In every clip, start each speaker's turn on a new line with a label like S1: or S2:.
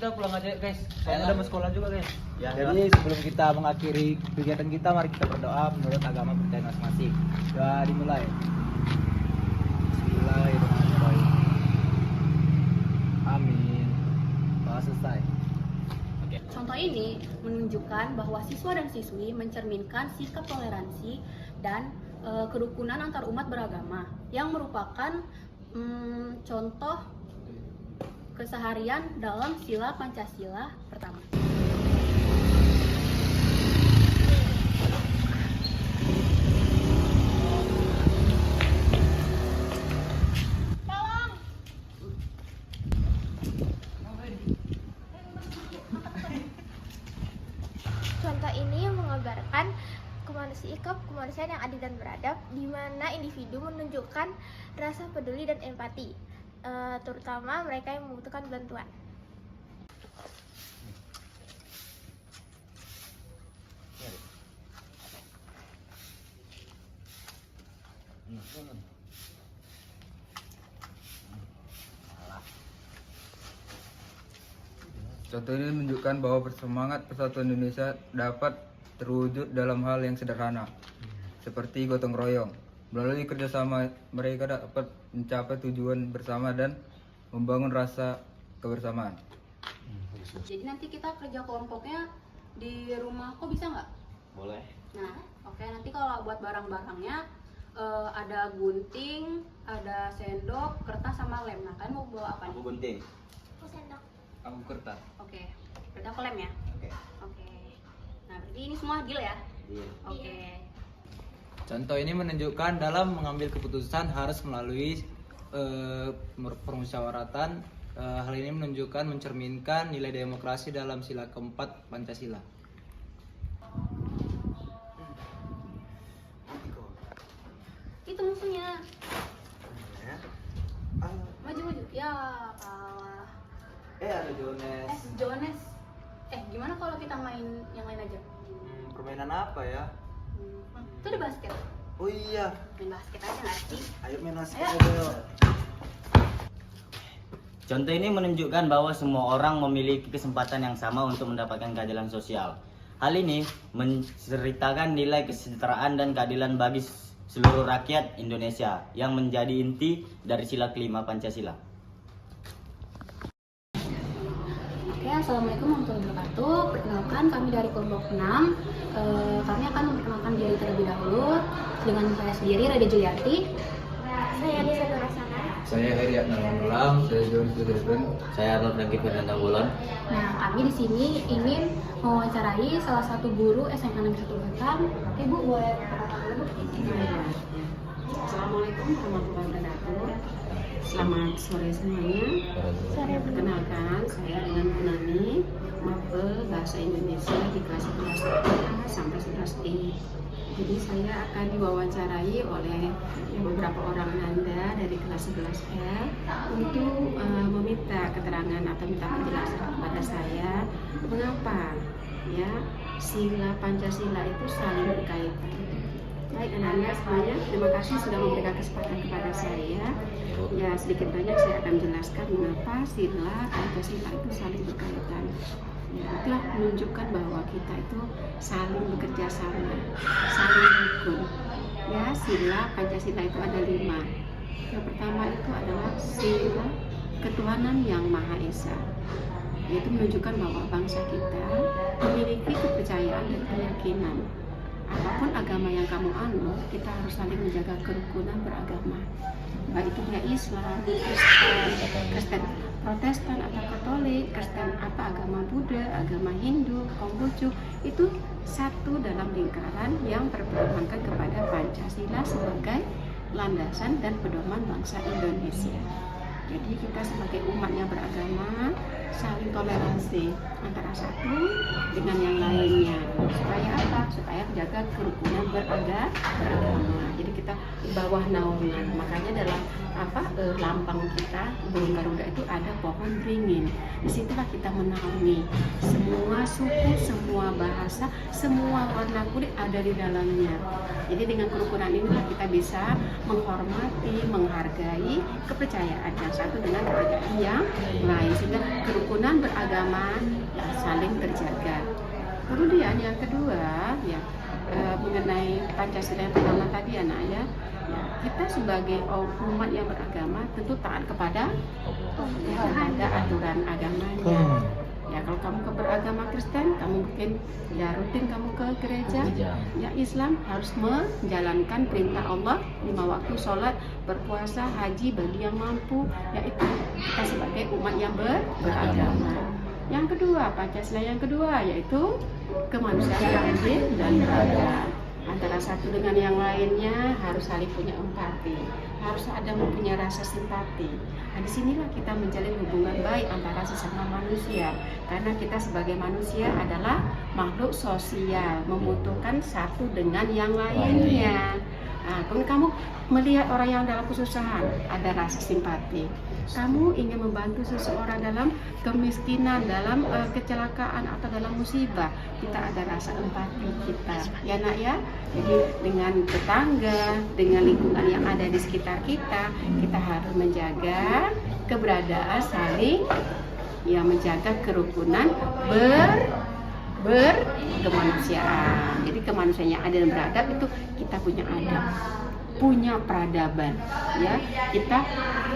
S1: kita pulang aja guys. Saya ada mau sekolah juga guys.
S2: Ya,
S1: Jadi sebelum kita mengakhiri kegiatan kita, mari kita berdoa menurut agama percayaan masing-masing. Doa dimulai. Bismillahirrahmanirrahim. Amin. Doa selesai.
S3: Contoh ini menunjukkan bahwa siswa dan siswi mencerminkan sikap toleransi dan kerukunan antar umat beragama yang merupakan contoh keseharian dalam sila Pancasila pertama.
S4: Contoh ini menggambarkan kemanusiaan yang adil dan beradab, di mana individu menunjukkan rasa peduli dan empati, terutama mereka yang membutuhkan bantuan.
S5: Contoh ini menunjukkan bahwa semangat persatuan Indonesia dapat terwujud dalam hal yang sederhana, seperti gotong royong. Melalui kerjasama, mereka dapat mencapai tujuan bersama dan membangun rasa kebersamaan.
S3: Jadi nanti kita kerja kelompoknya di rumahku bisa nggak?
S2: Boleh.
S3: Nah, oke. Nanti kalau buat barang-barangnya ada gunting, ada sendok, kertas sama lem. Nah, kalian mau bawa apa
S2: Aku
S3: nih?
S2: gunting.
S4: Sendok.
S1: Aku kertas.
S3: Oke. Berarti aku lem ya?
S2: Oke.
S3: Oke. Nah, berarti ini semua deal ya?
S2: Iya.
S3: Oke.
S1: Contoh ini menunjukkan dalam mengambil keputusan harus melalui permusyawaratan. Hal ini menunjukkan mencerminkan nilai demokrasi dalam sila keempat Pancasila.
S3: Itu musuhnya.
S2: Ya.
S3: Maju. Ya, kalah.
S1: Ada Jones.
S3: Jones. Gimana kalau kita main yang lain aja?
S1: Permainan apa ya?
S3: Itu ada basket.
S1: Oh iya,
S3: Main basket aja nggak sih?
S1: ayo main basket
S3: Ayo.
S1: aja yuk.
S2: Contoh ini menunjukkan bahwa semua orang memiliki kesempatan yang sama untuk mendapatkan keadilan sosial. Hal ini menceritakan nilai kesejahteraan dan keadilan bagi seluruh rakyat Indonesia yang menjadi inti dari sila kelima Pancasila.
S3: Oke, assalamualaikum warahmatullahi wabarakatuh. Perkenalkan, kami dari kelompok 6. Kami akan memperkenalkan diri terlebih dahulu dengan saya sendiri, Rada Juliarti.
S4: Saya Lisa Nurasana.
S5: Saya Heri Adnan, saya Jones Sudirman.
S2: Saya Arnold Dangki Fernanda Bulon.
S3: Nah, kami di sini ingin mewawancarai salah satu guru SMA Negeri 1 Batam. Oke, Bu, boleh perkenalkan dulu?
S6: Assalamualaikum warahmatullahi wabarakatuh. Selamat sore semuanya. Perkenalkan, saya dengan Bu Nani, mapel bahasa Indonesia di kelas 11A sampai 11E. Jadi saya akan diwawancarai oleh beberapa orang Nanda dari kelas 11E untuk meminta keterangan atau minta penjelasan kepada saya mengapa ya sila Pancasila itu saling berkaitan. Baik anak-anak semuanya, terima kasih sudah memberikan kesempatan kepada saya. Ya sedikit banyak saya akan menjelaskan mengapa sila Pancasila itu saling berkaitan. Ya, itulah menunjukkan bahwa kita itu saling bekerja sama, saling rukun. Ya, sila Pancasila itu ada 5. Yang pertama itu adalah sila ketuhanan yang Maha Esa. Yaitu menunjukkan bahwa bangsa kita memiliki kepercayaan dan keyakinan. Apapun agama yang kamu anut, kita harus saling menjaga kerukunan beragama. Baik itu dia Islam, Kristen, Protestan atau Katolik, Kristen apa agama Buddha, agama Hindu, Konghucu, itu satu dalam lingkaran yang berpedomankan kepada Pancasila sebagai landasan dan pedoman bangsa Indonesia. Jadi kita sebagai umat yang beragama saling toleransi antara satu dengan yang lainnya. Supaya apa? Supaya menjaga kerukunan beragama. Jadi kita di bawah naungan. Makanya dalam lambang kita burung Garuda itu ada pohon beringin. Disitulah kita menaungi semua suku, semua bahasa, semua warna kulit ada di dalamnya. Jadi dengan kerukunan inilah kita bisa menghormati, menghargai kepercayaan yang satu dengan kepercayaan yang lain, sehingga kerukunan beragama ya, saling terjaga. Kemudian yang kedua ya mengenai Pancasila yang pertama tadi ya, kita sebagai umat yang beragama tentu taat kepada aturan agamanya. Ya kalau kamu ke beragama Kristen, kamu mungkin ya rutin kamu ke gereja. Ya Islam harus menjalankan perintah Allah 5 waktu sholat, berpuasa, haji bagi yang mampu. Yaitu kita sebagai umat yang beragama. Yang kedua, Pancasila yang kedua yaitu kemanusiaan yang adil dan beradab. Antara satu dengan yang lainnya harus saling punya empati, harus ada mempunyai rasa simpati. Nah, disinilah kita menjalin hubungan baik antara sesama manusia, karena kita sebagai manusia adalah makhluk sosial, membutuhkan satu dengan yang lainnya. Nah, kalau kamu melihat orang yang dalam kesusahan, ada rasa simpati. Kamu ingin membantu seseorang dalam kemiskinan, dalam kecelakaan atau dalam musibah, kita ada rasa empati kita, ya nak ya. Jadi dengan tetangga, dengan lingkungan yang ada di sekitar kita, kita harus menjaga keberadaan saling, ya menjaga kerukunan berkemanusiaan. Jadi kemanusiaan yang adil dan beradab itu kita punya adab, punya peradaban, ya. Kita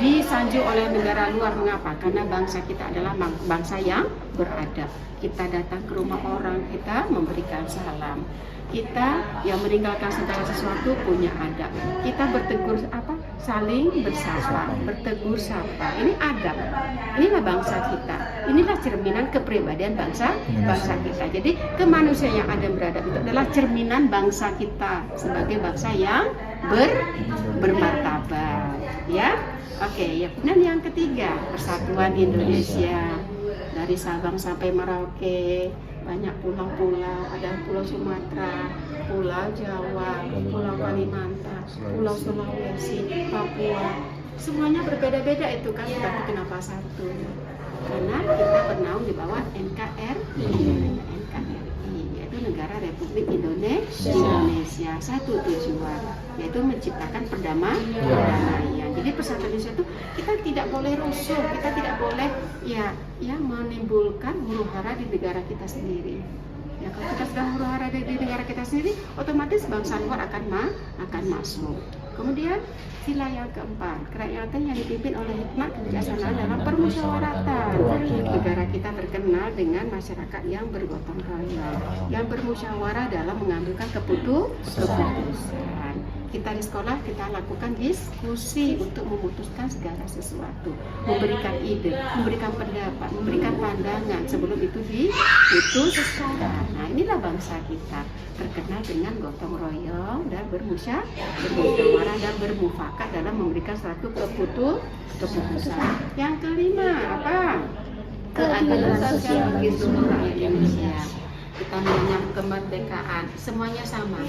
S6: disanjung oleh negara luar. Mengapa? Karena bangsa kita adalah bangsa yang beradab. Kita datang ke rumah orang, kita memberikan salam. Kita yang meninggalkan segala sesuatu punya adab. Kita bertegur saling bersapa, bertegur sapa. Ini adab. Inilah bangsa kita. Inilah cerminan kepribadian bangsa kita. Jadi kemanusiaan yang adil beradab itu adalah cerminan bangsa kita sebagai bangsa yang bermartabat, ya. Oke, ya. Dan yang ketiga, persatuan Indonesia. Dari Sabang sampai Merauke, banyak pulau-pulau, ada Pulau Sumatera, Pulau Jawa, Pulau Kalimantan, Pulau Sulawesi, Papua. Semuanya berbeda-beda itu kan, tapi kenapa satu? Karena kita bernaung di bawah NKRI, yaitu Negara Republik Indonesia. Satu tujuan, yaitu menciptakan perdamaian. Jadi persatuan Indonesia itu kita tidak boleh rusuh, kita tidak boleh ya menimbulkan huru-hara di negara kita sendiri. Ya kalau kita sudah huru-hara di negara kita sendiri, otomatis bangsa luar akan masuk. Kemudian sila yang keempat, kerakyatan yang dipimpin oleh hikmat kebijaksanaan dalam permusyawaratan. Negara kita terkenal dengan masyarakat yang bergotong royong, yang bermusyawarah dalam mengambilkan keputusan. Kita di sekolah kita lakukan diskusi untuk memutuskan segala sesuatu, memberikan ide, memberikan pendapat, memberikan pandangan sebelum itu diputuskan. Nah, inilah bangsa kita terkenal dengan gotong royong dan bermusyawarah dan bermufakat dalam memberikan suatu keputusan. Yang kelima apa? Keadilan sosial bagi seluruh rakyat Indonesia. Kita menyambut kemerdekaan, semuanya sama.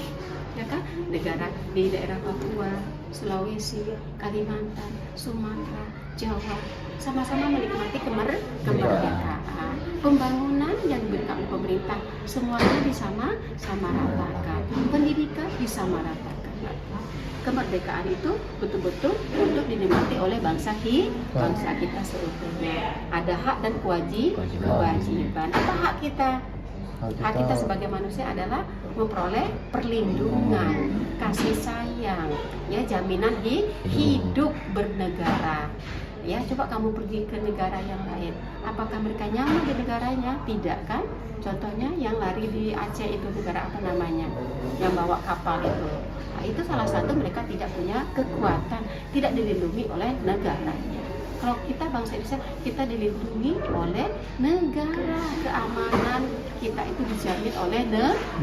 S6: Ya kan? Negara di daerah Papua, Sulawesi, Kalimantan, Sumatera, Jawa sama-sama menikmati kemerdekaan. Pembangunan yang diberikan oleh pemerintah semuanya disamaratakan. Pendidikan disamaratakan. Kemerdekaan itu betul-betul untuk dinikmati oleh bangsa kita seutuhnya. Ada hak dan kewajiban. Apa hak kita? Hak kita sebagai manusia adalah memperoleh perlindungan, kasih sayang, ya jaminan hidup bernegara. Ya, coba kamu pergi ke negara yang lain, apakah mereka nyaman di negaranya? Tidak kan? Contohnya yang lari di Aceh itu negara apa namanya? Yang bawa kapal itu. Nah, itu salah satu mereka tidak punya kekuatan, tidak dilindungi oleh negaranya. Kalau kita bangsa Indonesia, kita dilindungi oleh negara, keamanan kita itu dijamin oleh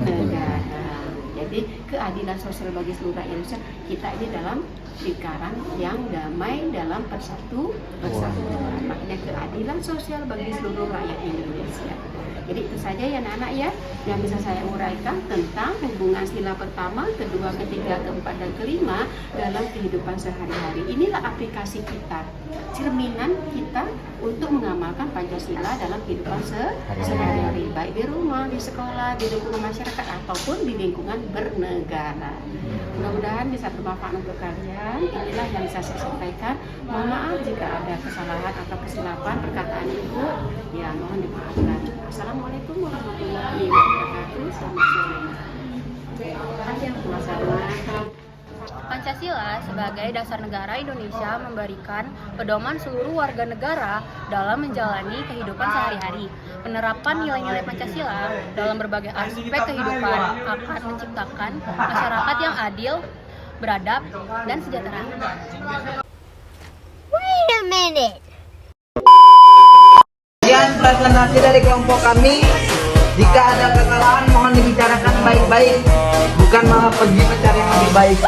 S6: negara. Jadi keadilan sosial bagi seluruh rakyat Indonesia, kita ini dalam lingkaran yang damai dalam persatuan. Makanya keadilan sosial bagi seluruh rakyat Indonesia. Jadi itu saja ya anak-anak ya yang bisa saya uraikan tentang hubungan sila pertama, kedua, ketiga, keempat, dan kelima dalam kehidupan sehari-hari. Inilah aplikasi kita, cerminan kita untuk mengamalkan Pancasila dalam kehidupan sehari-hari, baik di rumah, di sekolah, di lingkungan masyarakat, ataupun di lingkungan bernegara. Mudah-mudahan bisa bermanfaat untuk kalian. Inilah yang bisa saya sampaikan. Mohon maaf jika ada kesalahan atau kesilapan perkataan ibu, ya mohon dimaafkan. Assalamualaikum warahmatullahi wabarakatuh. Selamat sore.
S3: Pancasila sebagai dasar negara Indonesia memberikan pedoman seluruh warga negara dalam menjalani kehidupan sehari-hari. Penerapan nilai-nilai Pancasila dalam berbagai aspek kehidupan akan menciptakan masyarakat yang adil, beradab, dan sejahtera.
S4: Wait a minute.
S7: Sekian presentasi dari kelompok kami. Jika ada kesalahan mohon dibicarakan baik-baik, bukan malah pergi mencari yang lebih baik.